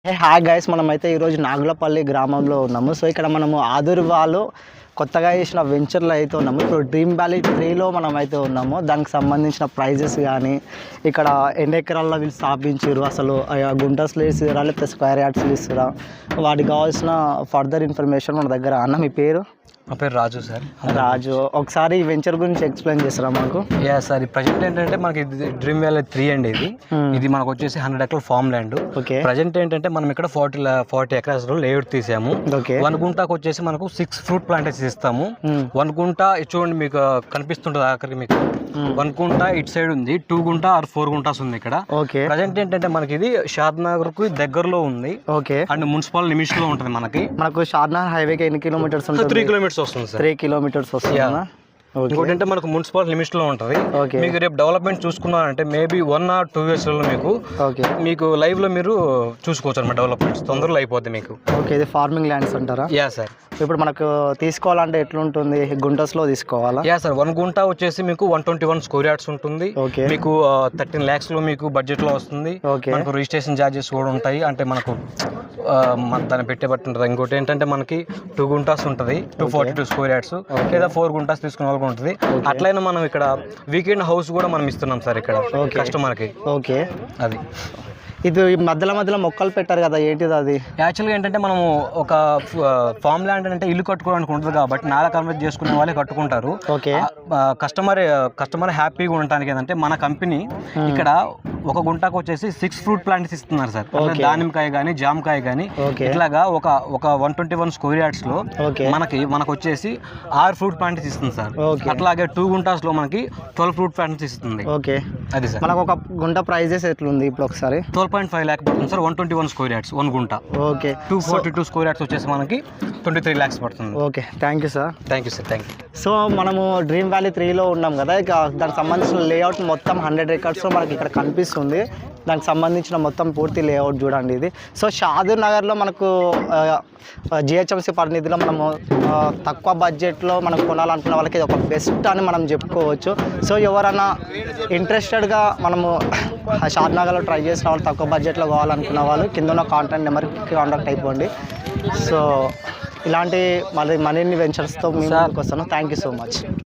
Hi guys, మనమైతే ఈరోజు నాగులపల్లి గ్రామంలో ఉన్నాము. సో ఇక్కడ మనము ఆదుర్వాలో కొత్తగా చేసిన వెంచర్లో అయితే ఉన్నాము. ఇప్పుడు డ్రీమ్ వ్యాలీ 3లో మనం అయితే ఉన్నాము. దానికి సంబంధించిన ప్రైజెస్ కానీ ఇక్కడ ఎన్ని ఎకరాల్లో వీళ్ళు స్థాపించారు, అసలు గుంటస్లో ఇస్తారా లేకపోతే స్క్వేర్ యార్డ్స్లో ఇస్తారా, వాటికి కావాల్సిన ఫర్దర్ ఇన్ఫర్మేషన్ మన దగ్గర. అన్న మీ పేరు? నా పేరు రాజు సార్. రాజు, ఒకసారి ఈ వెంచర్ గురించి ఎక్స్ప్లెయిన్ చేస్తారా మాకు? యా సార్, ఈ ప్రజెంట్ ఏంటంటే మనకి డ్రీమ్ వ్యాలీ 3 అండి. ఇది మనకు వచ్చేసి 100 ఎకరాల ఫామ్ ల్యాండ్. ఓకే. ప్రజెంట్ ఏంటంటే మనం ఇక్కడ 40 ఎకరాస్ లేఅవుట్ తీసాము. ఓకే. 1 గుంటాకు వచ్చేసి మనకు 6 ఫ్రూట్ ప్లాంటేషన్ ఇస్తాము. 1 గుంట చూడండి మీకు కనిపిస్తుంటుంది ఆఖరికి మీకు 1 గుంట ఇటు సైడ్ ఉంది, 2 గుంట ఆర్ 4 గుంటాస్ ఉంది ఇక్కడ. ఓకే. ప్రజెంట్ ఏంటంటే మనకి ఇది షాద్నగర్ కు దగ్గరలో ఉంది. ఓకే. అండ్ మున్సిపల్ లిమిట్స్ లో ఉంటుంది. మనకు షాద్నగర్ హైవేకి ఎన్ని కిలోమీటర్స్ ఉంటుంది? 3 కిలోమీటర్స్ వస్తుంది సార్. 3 కిలోమీటర్స్ వస్తుందా? ఇంకోటి అంటే మనకు మున్సిపల్ లిమిట్స్ లో ఉంటుంది. మీకు రేపు డెవలప్మెంట్ చూసుకున్నారంటే మేబీ 1 or 2 years లో మీకు లైవ్ లో మీరు చూసుకోవచ్చు అన్నమాట. డెవలప్మెంట్స్ తొందరలో అయిపోద్ది మీకు. ఓకే. ఇది ఫార్మింగ్ ల్యాండ్స్ అంటారా? Yeah sir. ఇప్పుడు మనకు తీసుకోవాలంటే ఎట్లుంటుంది? గుంటస్లో తీసుకోవాలా? యా సార్, 1 గుంట వచ్చేసి మీకు 121 స్క్వేర్ యార్డ్స్ ఉంటుంది. ఓకే. మీకు 13 lakhs లో మీకు బడ్జెట్ లో వస్తుంది. ఓకే. మనకు రిజిస్ట్రేషన్ ఛార్జెస్ కూడా ఉంటాయి, అంటే మనకు దాన్ని పెట్టే బట్టి ఉంటుంది. ఇంకోటి ఏంటంటే మనకి 2 గుంటాస్ ఉంటుంది, 242 స్క్వేర్ యార్డ్స్, లేదా 4 గుంటాస్ తీసుకునే వాళ్ళకి ఉంటుంది. అట్లయినా మనం ఇక్కడ వీకెండ్ హౌస్ కూడా మనం ఇస్తున్నాం సార్ ఇక్కడ కస్టమర్కి. ఓకే. అది ఇది మధ్యలో మొక్కలు పెట్టారు కదా, ఏంటిది అది? యాక్చువల్గా ఏంటంటే మనం ఒక ఫామ్ ల్యాండ్ అంటే ఇల్లు కట్టుకోవడానికి ఉంటుంది కాబట్టి నాలా కన్వర్ట్ చేసుకునే వాళ్ళే కట్టుకుంటారు. ఓకే. కస్టమర్ హ్యాపీగా ఉండటానికి ఏంటంటే మన కంపెనీ ఇక్కడ 1 గుంటకు వచ్చేసి 6 ఫ్రూట్ ప్లాంట్స్ ఇస్తున్నారు సార్. దానిమ్మకాయ కానీ జామకాయ కానీ ఇట్లాగా ఒక 121 స్క్వేర్ యార్డ్స్ లో మనకు వచ్చేసి 6 ఫ్రూట్ ప్లాంట్స్ ఇస్తుంది సార్. అట్లాగే 2 గుంటాస్ లో మనకి 12 ఫ్రూట్ ప్లాంట్స్ ఇస్తుంది. ఓకే. అది సార్. మనకు ఒక గుంట ప్రైజెస్ ఎట్లుంది ఇప్పుడు ఒకసారి? 12.5 lakh పడుతుంది సార్. 121 స్క్వేర్ యార్డ్స్ 1 గుంట. ఓకే. 242 స్క్వేర్ యార్డ్స్ వచ్చేసి మనకి 23 lakhs పడుతుంది. Okay. Thank you sir. Thank you sir. Thank you. So మనము డ్రీమ్ వ్యాలీ 3లో ఉన్నాం కదా, ఇక దానికి సంబంధించిన లేఅవుట్ మొత్తం 100 acres మనకి ఇక్కడ కనిపిస్తుంది. దానికి సంబంధించిన మొత్తం పూర్తి లేఅవుట్ చూడండి ఇది. సో షాదూర్ నగర్లో మనకు జిహెచ్ఎంసీ పరిధిలో మనము తక్కువ బడ్జెట్లో మనం కొనాలనుకున్న వాళ్ళకి ఇది ఒక బెస్ట్ అని మనం చెప్పుకోవచ్చు. సో ఎవరైనా ఇంట్రెస్టెడ్గా మనము షాద్నగర్లో ట్రై చేసిన వాళ్ళు, తక్కువ బడ్జెట్లో కావాలనుకున్న వాళ్ళు కింద ఉన్న కాంటాక్ట్ నెంబర్కి కాంటాక్ట్ అయిపోండి. సో ఇలాంటి మరిన్ని వెంచర్స్తో మేము ముందుకు వస్తాను. Thank you so much.